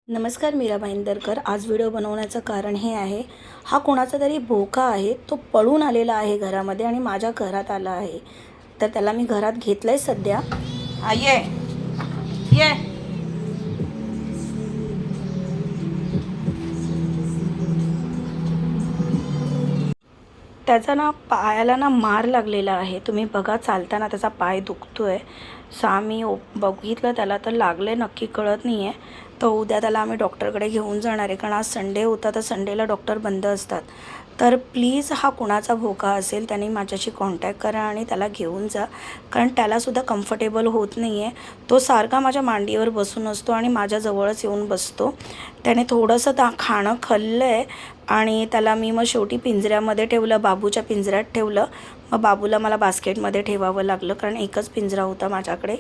नमस्कार, मीरा भाईंदरकर। आज व्हिडिओ बनवण्याचं कारण हे आहे, हा कोणाचा तरी भोका आहे, तो पळून आलेला आहे घरामध्ये आणि माझ्या घरात आला आहे। तर त्याला मी घरात घेतलंय सध्या। ये ये त्याचा ना पायाला ना मार लागलेला आहे। तुम्ही बघा, चालताना त्याचा पाय दुखतोय। आम्ही बघितलं त्याला, तर लागले नक्की कळत नाही आहे। तर उद्या त्याला आम्ही डॉक्टरकडे घेऊन जाणार आहे, कारण आज संडे होता, तर संडेला डॉक्टर बंद असतात। तर प्लीज हा कुणाचा भोका असेल त्याने माझ्याशी कॉन्टॅक्ट करा आणि त्याला घेऊन जा, कारण त्यालासुद्धा कम्फर्टेबल होत नाही आहे। तो सारखा माझ्या मांडीवर बसून असतो आणि माझ्याजवळच येऊन बसतो। त्याने थोडंसं खाणं खाल्लं आहे आणि त्याला मी मग शेवटी पिंजऱ्यामध्ये ठेवलं, बाबूच्या पिंजऱ्यात ठेवलं। मग बाबूला मला बास्केटमध्ये ठेवावं लागलं, कारण एकच पिंजरा होता माझ्याकडे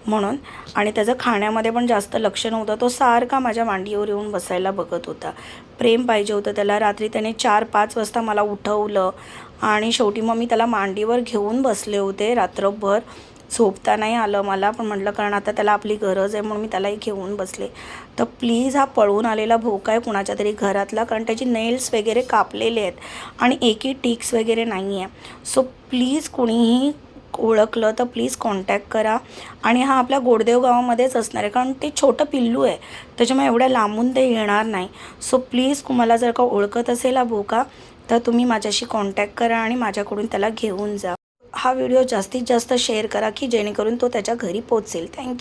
म्हणून। आणि त्याचं खाण्यामध्ये पण जास्त लक्ष नव्हतं, तो सारखा माझ्या मांडीवर येऊन बसायला बघत होता। प्रेम पाहिजे होतं त्याला। रात्री त्याने 4-5 वाजता मला उठवलं आणि शेवटी मग मी त्याला मांडीवर घेऊन बसले होते रात्रभर। झोपता नाही आलं मला, पण म्हटलं कारण आता त्याला आपली गरज आहे म्हणून मी त्यालाही घेऊन बसले। तर प्लीज हा पळून आलेला भोका आहे कुणाच्या तरी घरातला, कारण त्याची नेल्स वगैरे कापलेले आहेत आणि एकही टिक्स वगैरे नाही आहे। सो प्लीज कुणीही ओळखलं तर प्लीज कॉन्टॅक्ट करा। आणि हा आपल्या गोडदेव गावामध्येच असणार आहे, कारण ते छोटं पिल्लू आहे, त्याच्यामुळे एवढ्या लांबून ते येणार नाही। सो प्लीज तुम्हाला जर का ओळखत असेल हा भोका, तर तुम्ही माझ्याशी कॉन्टॅक्ट करा आणि माझ्याकडून त्याला घेऊन जा। हा व्हिडिओ जास्तीत जास्त शेअर करा, की जेणेकरून तो त्याच्या घरी पोहोचेल। थँक्यू।